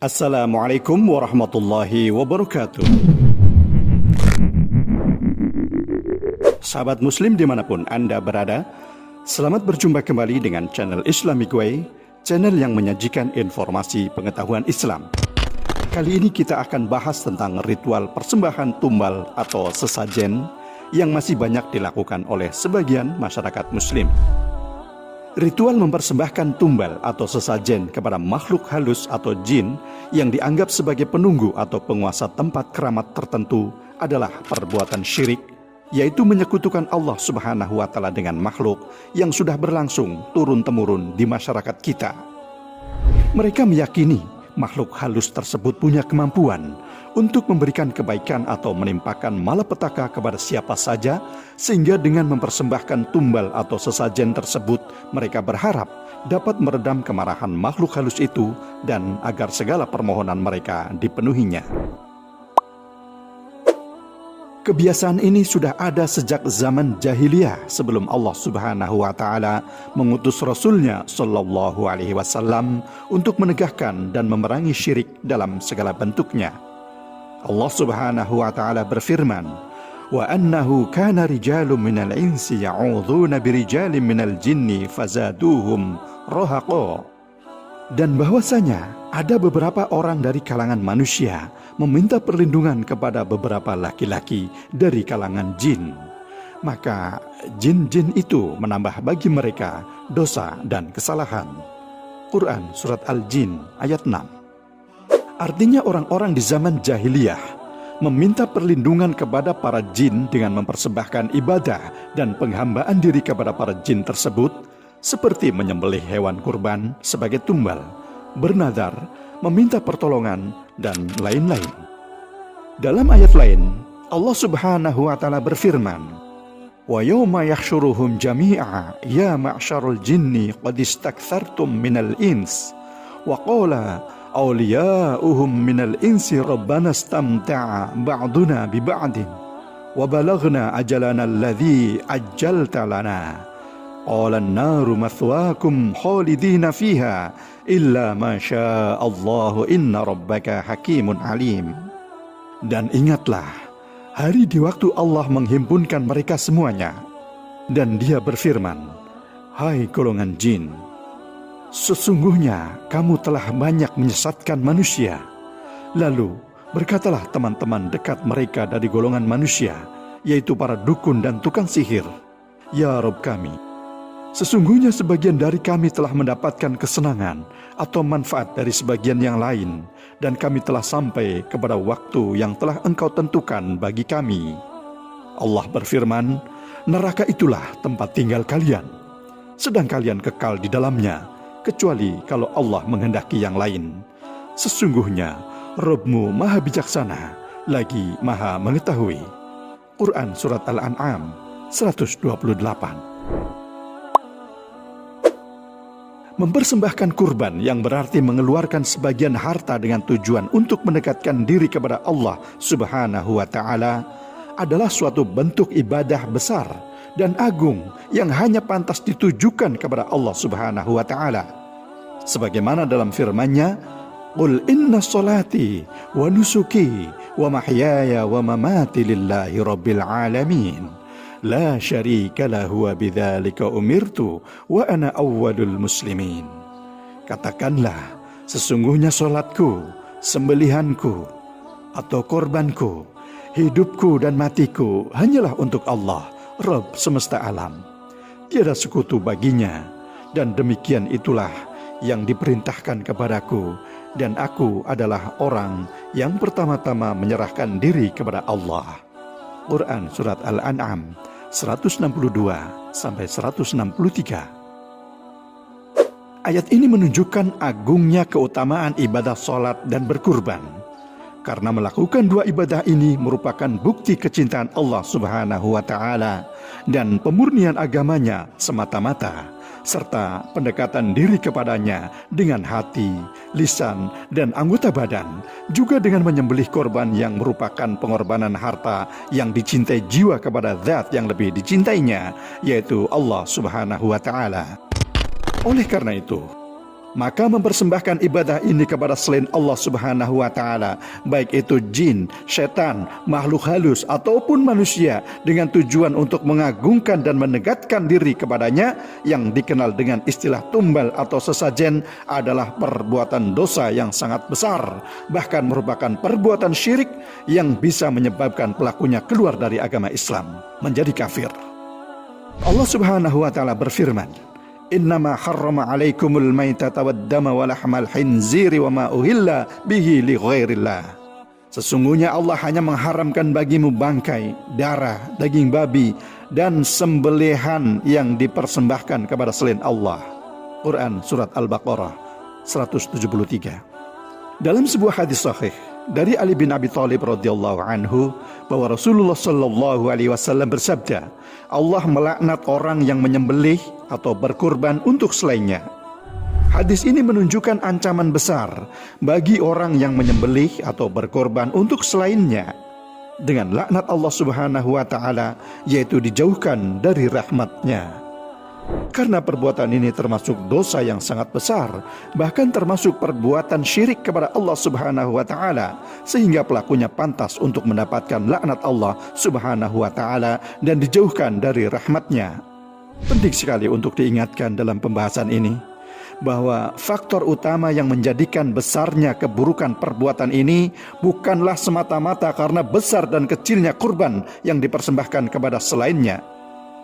Assalamualaikum warahmatullahi wabarakatuh. Sahabat muslim dimanapun Anda berada, selamat berjumpa kembali dengan channel Islamic Way, channel yang menyajikan informasi pengetahuan Islam. Kali ini kita akan bahas tentang ritual persembahan tumbal atau sesajen yang masih banyak dilakukan oleh sebagian masyarakat muslim. Ritual mempersembahkan tumbal atau sesajen kepada makhluk halus atau jin yang dianggap sebagai penunggu atau penguasa tempat keramat tertentu adalah perbuatan syirik, yaitu menyekutukan Allah Subhanahu wa Ta'ala dengan makhluk yang sudah berlangsung turun-temurun di masyarakat kita. Mereka meyakini makhluk halus tersebut punya kemampuan untuk memberikan kebaikan atau menimpakan malapetaka kepada siapa saja, sehingga dengan mempersembahkan tumbal atau sesajen tersebut mereka berharap dapat meredam kemarahan makhluk halus itu dan agar segala permohonan mereka dipenuhinya. Kebiasaan ini sudah ada sejak zaman jahiliyah sebelum Allah Subhanahu wa Ta'ala mengutus Rasulnya Shallallahu Alaihi Wasallam untuk menegakkan dan memerangi syirik dalam segala bentuknya. Allah Subhanahu wa Ta'ala berfirman, "Wa annahu kana rijalun minal insi ya'udzuuna birijalin minal jinni fazaduhum rahaqa." Dan bahwasanya ada beberapa orang dari kalangan manusia meminta perlindungan kepada beberapa laki-laki dari kalangan jin. Maka jin-jin itu menambah bagi mereka dosa dan kesalahan. Quran Surat Al-Jin ayat 6. Artinya orang-orang di zaman jahiliyah meminta perlindungan kepada para jin dengan mempersembahkan ibadah dan penghambaan diri kepada para jin tersebut, seperti menyembelih hewan kurban sebagai tumbal, bernadar, meminta pertolongan, dan lain-lain. Dalam ayat lain, Allah Subhanahu wa Ta'ala berfirman, "Wa yawma yahsyuruhum jami'a ya ma'syarul jinni qad istakthartum minal ins wa qala awliya'uhum minal insi rabbana istamta'a ba'duna bi ba'din wa balaghna ajalana alladhi ajjalta lana qala an-naru mathwaakum khalidina fiha illa ma syaa Allah inna rabbaka hakimun alim." Dan ingatlah hari di waktu Allah menghimpunkan mereka semuanya, dan Dia berfirman, "Hai golongan jin, sesungguhnya kamu telah banyak menyesatkan manusia." Lalu berkatalah teman-teman dekat mereka dari golongan manusia, yaitu para dukun dan tukang sihir, "Ya Rabb kami, sesungguhnya sebagian dari kami telah mendapatkan kesenangan atau manfaat dari sebagian yang lain, dan kami telah sampai kepada waktu yang telah Engkau tentukan bagi kami." Allah berfirman, "Neraka itulah tempat tinggal kalian, sedang kalian kekal di dalamnya, kecuali kalau Allah menghendaki yang lain. Sesungguhnya Rabbmu maha bijaksana, lagi maha mengetahui." Quran Surat Al-An'am 128. Mempersembahkan kurban yang berarti mengeluarkan sebagian harta dengan tujuan untuk mendekatkan diri kepada Allah Subhanahu wa Ta'ala adalah suatu bentuk ibadah besar dan agung yang hanya pantas ditujukan kepada Allah Subhanahu wa Ta'ala. Sebagaimana dalam firman-Nya, "Qul inna sholati wa nusuki wa mahyaya wa mamati lillahi rabbil alamin. La syarika lahu wa bidzalika umirtu wa ana awwalul muslimin." Katakanlah, sesungguhnya solatku, sembelihanku atau korbanku, hidupku dan matiku hanyalah untuk Allah, Rabb semesta alam. Tiada sekutu baginya, dan demikian itulah yang diperintahkan kepadaku, dan aku adalah orang yang pertama-tama menyerahkan diri kepada Allah. Quran Surat Al-An'am 162-163. Ayat ini menunjukkan agungnya keutamaan ibadah sholat dan berkurban, karena melakukan dua ibadah ini merupakan bukti kecintaan Allah Subhanahu wa Ta'ala dan pemurnian agamanya semata-mata, serta pendekatan diri kepadanya dengan hati, lisan, dan anggota badan, juga dengan menyembelih korban yang merupakan pengorbanan harta yang dicintai jiwa kepada zat yang lebih dicintainya, yaitu Allah Subhanahu wa Ta'ala. Oleh karena itu, Maka mempersembahkan ibadah ini kepada selain Allah Subhanahu wa Ta'ala, baik itu jin, setan, makhluk halus ataupun manusia, dengan tujuan untuk mengagungkan dan menegakkan diri kepadanya, yang dikenal dengan istilah tumbal atau sesajen, adalah perbuatan dosa yang sangat besar, bahkan merupakan perbuatan syirik yang bisa menyebabkan pelakunya keluar dari agama Islam, menjadi kafir. Allah Subhanahu wa Ta'ala berfirman, Innama harrama alaikumul maitata waddama wa lahmal khinziri wa ma uhilla bihi li ghairillah. Sesungguhnya Allah hanya mengharamkan bagimu bangkai, darah, daging babi, dan sembelihan yang dipersembahkan kepada selain Allah. Quran Surat Al-Baqarah 173. Dalam sebuah hadis sahih dari Ali bin Abi Thalib radhiyallahu anhu, bahwa Rasulullah sallallahu alaihi wasallam bersabda, Allah melaknat orang yang menyembelih atau berkurban untuk selainnya. Hadis ini menunjukkan ancaman besar bagi orang yang menyembelih atau berkorban untuk selainnya dengan laknat Allah Subhanahu wa Ta'ala, yaitu dijauhkan dari rahmat-Nya. Karena perbuatan ini termasuk dosa yang sangat besar, bahkan termasuk perbuatan syirik kepada Allah Subhanahu wa Ta'ala, sehingga pelakunya pantas untuk mendapatkan laknat Allah Subhanahu wa Ta'ala dan dijauhkan dari rahmat-Nya. Penting sekali untuk diingatkan dalam pembahasan ini bahwa faktor utama yang menjadikan besarnya keburukan perbuatan ini bukanlah semata-mata karena besar dan kecilnya kurban yang dipersembahkan kepada selainnya,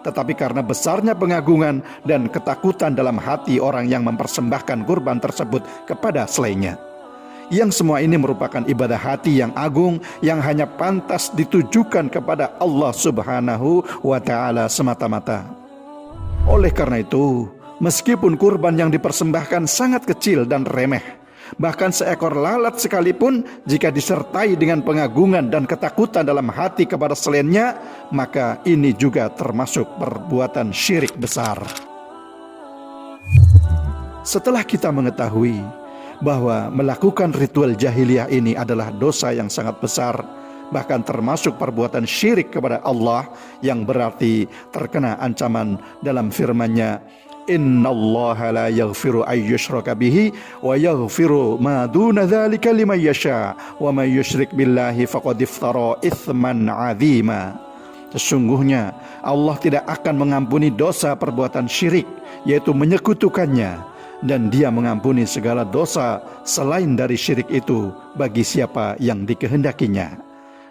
tetapi karena besarnya pengagungan dan ketakutan dalam hati orang yang mempersembahkan kurban tersebut kepada selainnya. Yang semua ini merupakan ibadah hati yang agung yang hanya pantas ditujukan kepada Allah Subhanahu wa Ta'ala semata-mata. Oleh karena itu, meskipun kurban yang dipersembahkan sangat kecil dan remeh, bahkan seekor lalat sekalipun, jika disertai dengan pengagungan dan ketakutan dalam hati kepada selainnya, maka ini juga termasuk perbuatan syirik besar. Setelah kita mengetahui bahwa melakukan ritual jahiliyah ini adalah dosa yang sangat besar, bahkan termasuk perbuatan syirik kepada Allah, yang berarti terkena ancaman dalam firman-Nya, Innallaha la yaghfiru ayyushraka bihi wa yaghfiru ma duna dzalika liman yasha wa may yusyrik billahi faqad iftara itsman 'adzima. Sesungguhnya Allah tidak akan mengampuni dosa perbuatan syirik, yaitu menyekutukannya, dan Dia mengampuni segala dosa selain dari syirik itu bagi siapa yang dikehendakinya.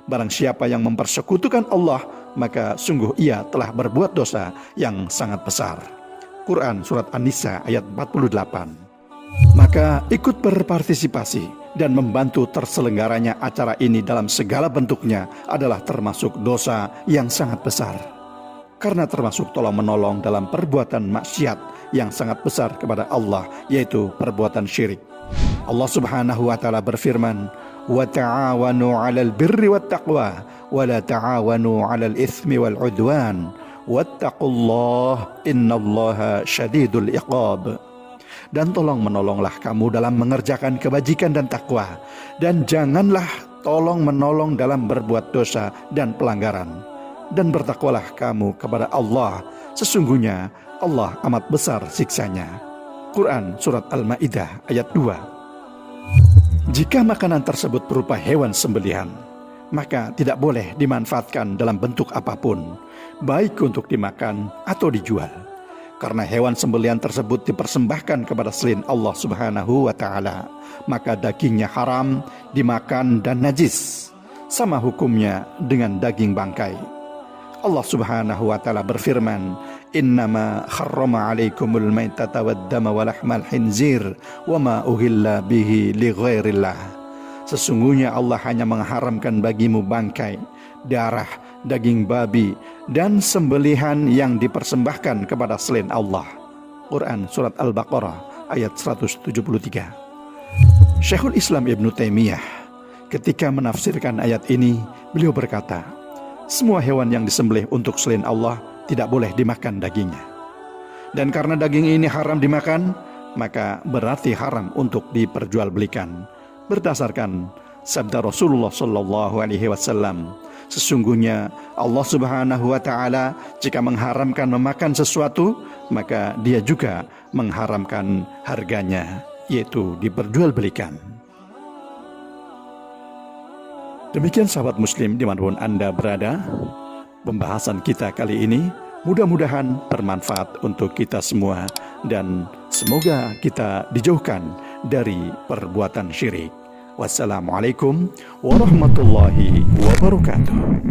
Barang siapa yang mempersekutukan Allah, maka sungguh ia telah berbuat dosa yang sangat besar. Quran Surat An-Nisa ayat 48. Maka ikut berpartisipasi dan membantu terselenggaranya acara ini dalam segala bentuknya adalah termasuk dosa yang sangat besar, karena termasuk tolong-menolong dalam perbuatan maksiat yang sangat besar kepada Allah, yaitu perbuatan syirik. Allah Subhanahu wa Ta'ala berfirman, wa ta'awanu 'alal birri wat taqwa wa la ta'awanu 'alal itsmi wal 'udwan wattaqullah innallaha syadidul iqab. Dan tolong menolonglah kamu dalam mengerjakan kebajikan dan takwa, dan janganlah tolong menolong dalam berbuat dosa dan pelanggaran, dan bertakwalah kamu kepada Allah, sesungguhnya Allah amat besar siksanya. Quran Surat Al-Ma'idah ayat 2. Jika makanan tersebut berupa hewan sembelihan, maka tidak boleh dimanfaatkan dalam bentuk apapun, baik untuk dimakan atau dijual, karena hewan sembelihan tersebut dipersembahkan kepada selain Allah Subhanahu wa Ta'ala, maka dagingnya haram dimakan dan najis, sama hukumnya dengan daging bangkai. Allah Subhanahu wa Ta'ala berfirman, Innama harrama alaikumul maitata waddama wa lahmal khinzir wa ma uhilla bihi li ghairillah. Sesungguhnya Allah hanya mengharamkan bagimu bangkai, darah, daging babi, dan sembelihan yang dipersembahkan kepada selain Allah. Quran Surat Al-Baqarah ayat 173. Syekhul Islam Ibnu Taimiyah ketika menafsirkan ayat ini, beliau berkata, semua hewan yang disembelih untuk selain Allah tidak boleh dimakan dagingnya. Dan karena daging ini haram dimakan, maka berarti haram untuk diperjualbelikan, berdasarkan Sabda Rasulullah sallallahu alaihi wasallam, sesungguhnya Allah Subhanahu wa taala jika mengharamkan memakan sesuatu, maka Dia juga mengharamkan harganya, yaitu diperjualbelikan. Demikian sahabat muslim dimanapun Anda berada, pembahasan kita kali ini mudah-mudahan bermanfaat untuk kita semua dan semoga kita dijauhkan dari perbuatan syirik. Wassalamualaikum warahmatullahi wabarakatuh.